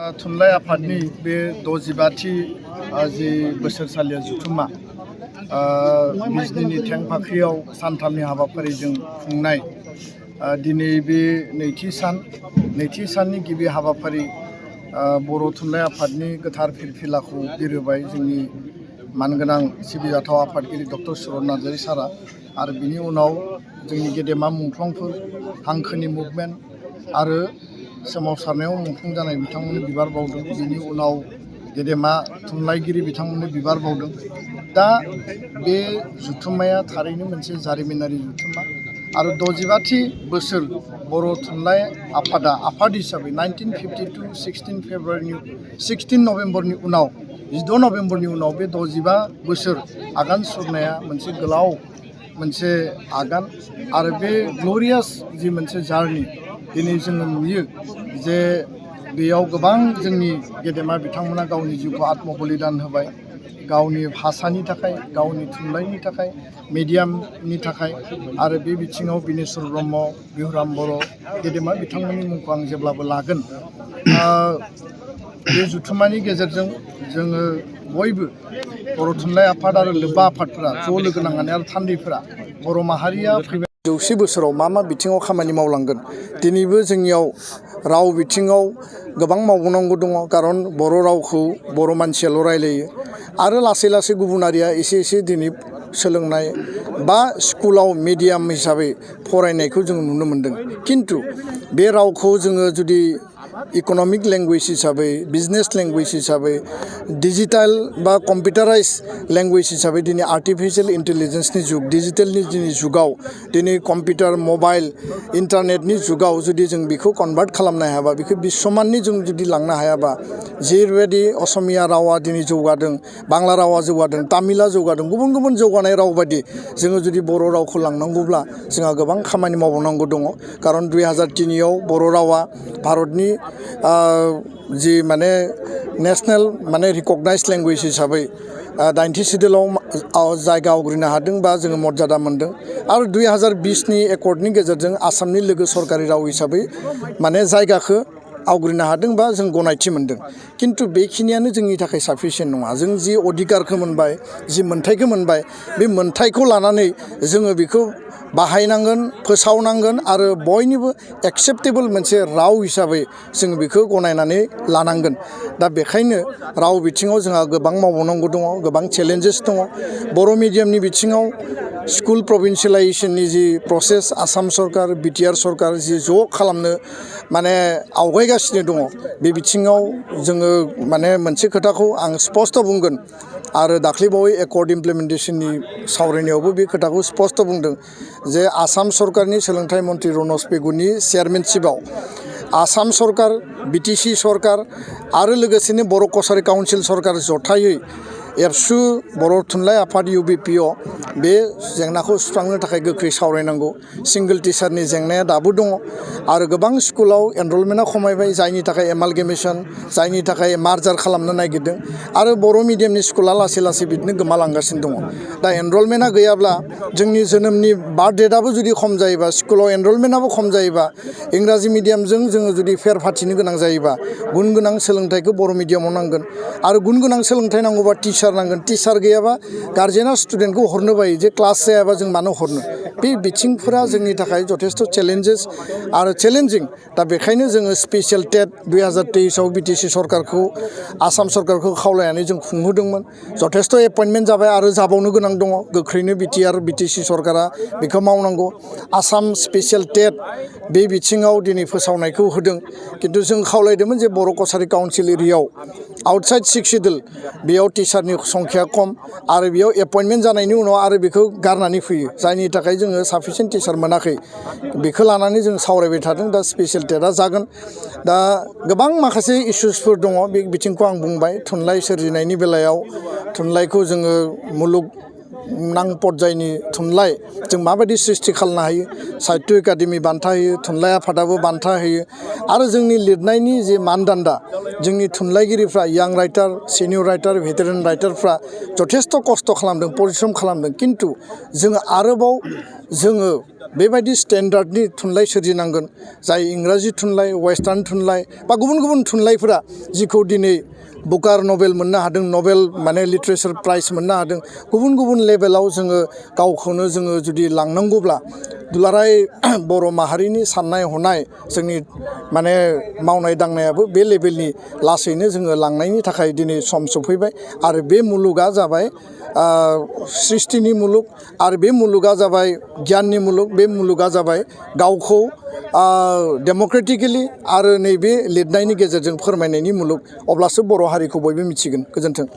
थुनलाइ आफादनि बे 65थि जि बोसोरसालिया जुथुमा बिजनीनि थेंफाख्रियाव सानथामनि हाबाफारिजों खुंनाय दिनै बे नैथि साननि गिबि हाबाफारि बर' थुनलाइ आफादनि गोथार फिरफिलाखौ बिरहोबाय जोंनि मानगोनां सिबिजाथाव आफादगिरि डक्टर सुरत नार्जारी सारा आरो बिनि उनाव जोंनि गेदेमा मुंख्लंफोर हांखोनि मुभमेन्ट आरो सोमावसारनायाव मुंख्लं जानाय बिथांमोननो बिबार बावदों। बिनि उनाव गेदेमा थुनलाइगिरि बिथांमोननो बिबार बावदों। दा बे जुथुम्माया थारैनो मोनसे जारिमिनारि जुथुम्मा आरो 65थि बोसोर बर' थुनलाइ आफादा आफाद हिसाबै 1952 16 नभेम्बरनि उनाव 16 नभेम्बरनि उनाव बे 65 बोसोर आगान सुरनाया मोनसे गोलाव मोनसे आगान आरो बे ग्ल'रियास जि मोनसे जार्नि दिनै जोङो नुयो जे बेयाव गोबां जोंनि गेदेमा बिथांमोना गावनि जिउखौ आत्म बलिदान होबाय गावनि भाषानि थाखाय गावनि थुनलाइनि थाखाय मिडियामनि थाखाय आरो बे बिथिङाव बिनेश्वर ब्रह्म बिहुराम बर' गेदेमा बिथांमोननि मुंखौ आं जेब्लाबो लागोन। बे जुथुम्मानि गेजेरजों जोङो बयबो बर' थुनलाइ आफाद आरो लोब्बा आफादफोरा ज' लोगो नांनानै आरो थान्दैफोरा बर' माहारिया फैबाय 100 बोसोराव मा बिथिङाव खामानि मावलांगोन दिनैबो जोंनियाव राव बिथिङाव गोबां मावबावनांगौ दङ। खारन बर' रावखौ बर' मानसियाल' रायलायो आरो लासै लासै गुबुनारिया एसे दिनै सोलोंनाय बा स्कुलाव मिडियाम हिसाबै फरायनायखौ जों नुनो मोन्दों। किन्तु बे रावखौ जोङो जुदि इक'नमिक लेंगुवेज हिसाबै बिजनेस लेंगुवेज हिसाबै डिजिटेल बा कम्पिउटाराइज लेंगुवेज हिसाबै दिनै आर्टिफिशियेल इन्टेलिजेन्सनि जुग डिजिटेलनि दिनै जुगाव दिनै कम्पिउटार मबाइल इन्टारनेटनि जुगाव जुदि जों बेखौ कनभार्ट खालामनो हायाबा बेखौ बिश्वमाननि जों जुदि लांनो हायाबा जेरैबायदि असमिया रावा दिनै जौगादों बांला रावा जौगादों तामिला जौगादों गुबुन जौगानाय राव बायदि जोङो जुदि बर' रावखौ लांनांगौब्ला जोंहा गोबां खामानि मावनांगौ दङ। खारन 2003आव बर' रावा भारतनि जि माने नेशनेल माने रिकगनाइज लेंगुवेज हिसाबै 90 सिडिउलाव जायगा आवग्रिनो हादों बा जोङो मर्यादा मोन्दों आरो 2020नि एकर्डनि गेजेरजों आसामनि लोगो सरकारि राव हिसाबै माने जायगाखौ आवग्रिनो हादों बा जों गनायथि मोन्दों। किन्तु बेखिनियानो जोंनि थाखाय साफिसियेन्ट नङा। जों जि अधिकारखौ मोनबाय जि मोन्थायखौ मोनबाय बे मोन्थायखौ लानानै जोङो बेखौ बाहायनांगोन फोसावनांगोन आरो बयनिबो एक्सेप्टेबोल मोनसे राव हिसाबै जों बेखौ गनायनानै लानांगोन। दा बेखायनो राव बिथिङाव जोंहा गोबां मावबावनांगौ दङ गोबां चेलेन्जेस दङ। बर' मिडियामनि बिथिङाव स्कुल प्रभिन्सियेलाइजेसननि जि प्रसेस आसाम सरकार बिटिआर सरकार जि ज' खालामनो माने आवगायगासिनो दङ बे बिथिङाव जोङो माने मोनसे खोथाखौ आं स्पष्ट बुंगोन आरो दाख्लैबावै एकर्ड इमप्लिमेन्टेसननि सावरायनायावबो बे खोथाखौ स्पष्ट बुंदों जे आसाम सरकारनि सोलोंथाइ मन्त्रि रनज पेगुनि चेयारमेनशिपआव आसाम सरकार बिटिसि सरकार आरो लोगोसेनो बर' कसारि काउन्सिल सरकार जथायै एबसु बर' थुनलाइ आफाद UBPO बे जेंनाखौ सुस्रांनो थाखाय गोख्रै सावरायनांगौ। सिंगोल टिचारनि जेंनाया दाबो दङ आरो गोबां स्कुलाव एनरलमेन्टआ खमायबाय जायनि थाखाय एमालगेमेसन जायनि थाखाय मार्जार खालामनो नागिरदों आरो बर' मिडियामनि स्कुला लासै बिदिनो गोमालांगासिनो दङ। दा एनरलमेन्टआ गैयाब्ला जोंनि जोनोमनि बार्थ डेटआबो जुदि खम जायोबा स्कुलाव एनरलमेन्टआबो खम जायोबा इंराजि मिडियामजों जोङो जुदि फेर फाथिनो गोनां जायोबा गुन गोनां सोलोंथाइखौ बर' मिडियामाव नांगोन आरो गुन गोनां सोलोंथाइ नांगौबा टिचार नांगोन। टिचार गैयाबा गार्जेना स्टुडेन्टखौ हरनो बायो जे क्लास जायाबा जों मानो हरनो। बे बिथिंफोरा जोंनि थाखाय जथेस्थ' चेलेन्जेस आरो चेलेन्जिं। दा बेखायनो जोङो स्पेसियेल टेट 2023आव बिटिसि सरकारखौ आसाम सरकारखौ खावलायनानै जों खुंहोदोंमोन। जथेस्थ' एपइन्टमेन्ट जाबाय आरो जाबावनो गोनां दङ। गोख्रैनो बिटिआर बिटिसि सरकारा बेखौ मावनांगौ। आसाम स्पेसियेल टेट बे बिथिङाव दिनै फोसावनायखौ होदों किन्तु जों खावलायदोंमोन जे बर' कसारि काउन्सिल एरियायाव आउटसाइड 6 सिडिउल बेयाव टिचारनि संख्या खम आरो बेयाव एपइन्टमेन्ट जानायनि उनाव आरो बेखौ गारनानै फैयो जायनि थाखाय जोङो साफिसियेन्ट टिचार मोनाखै। बेखौ लानानै जों सावरायबाय थादों। दा स्पेसियेल टेटआ जागोन। दा गोबां माखासे इसुसफोर दङ बे बिथिंखौ आं बुंबाय। थुनलाइ सोरजिनायनि बेलायाव थुनलाइखौ जोङो मुलुग नां पर्यायनि थुनलाइ जों माबायदि सृष्टि खालामनो हायो साहित्य एकाडेमि बान्था होयो थुनलाइ आफादाबो बान्था होयो आरो जोंनि लिरनायनि जे मानदान्दा जोंनि थुनलाइगिरिफ्रा यां राइटार सिनियर राइटार भेटेरान राइटारफ्रा जथेस्थ' खस्थ' खालामदों परिश्रम खालामदों किन्तु जोङो आरोबाव जोङो बेबायदि स्टेन्डार्डनि थुनलाइ सोरजिनांगोन जाय इंराजि थुनलाइ वेस्टार्न थुनलाइ बा गुबुन गुबुन थुनलाइफोरा जिखौ दिनै बुकार नभेल मोननो हादों नभेल माने लिटारेचार प्राइज मोननो हादों गुबुन गुबुन लेभेलाव जोङो गावखौनो जोङो जुदि लांनांगौब्ला दुलाराय बर' माहारिनि साननाय हनाय जोंनि माने मावनाय दांनायाबो बे लेभेलनि लासैनो जोङो लांनायनि थाखाय दिनै सम सफैबाय आरो बे मुलुगा जाबाय सृष्टिनि मुलुग आरो बे मुलुगा जाबाय गियाननि मुलुग बे मुलुगा जाबाय गावखौ डेम'क्रेटिकेलि आरो नैबे लिरनायनि गेजेरजों फोरमायनायनि मुलुग अब्लासो बर' हारिखौ बयबो मिथिगोन गोजोन्थों।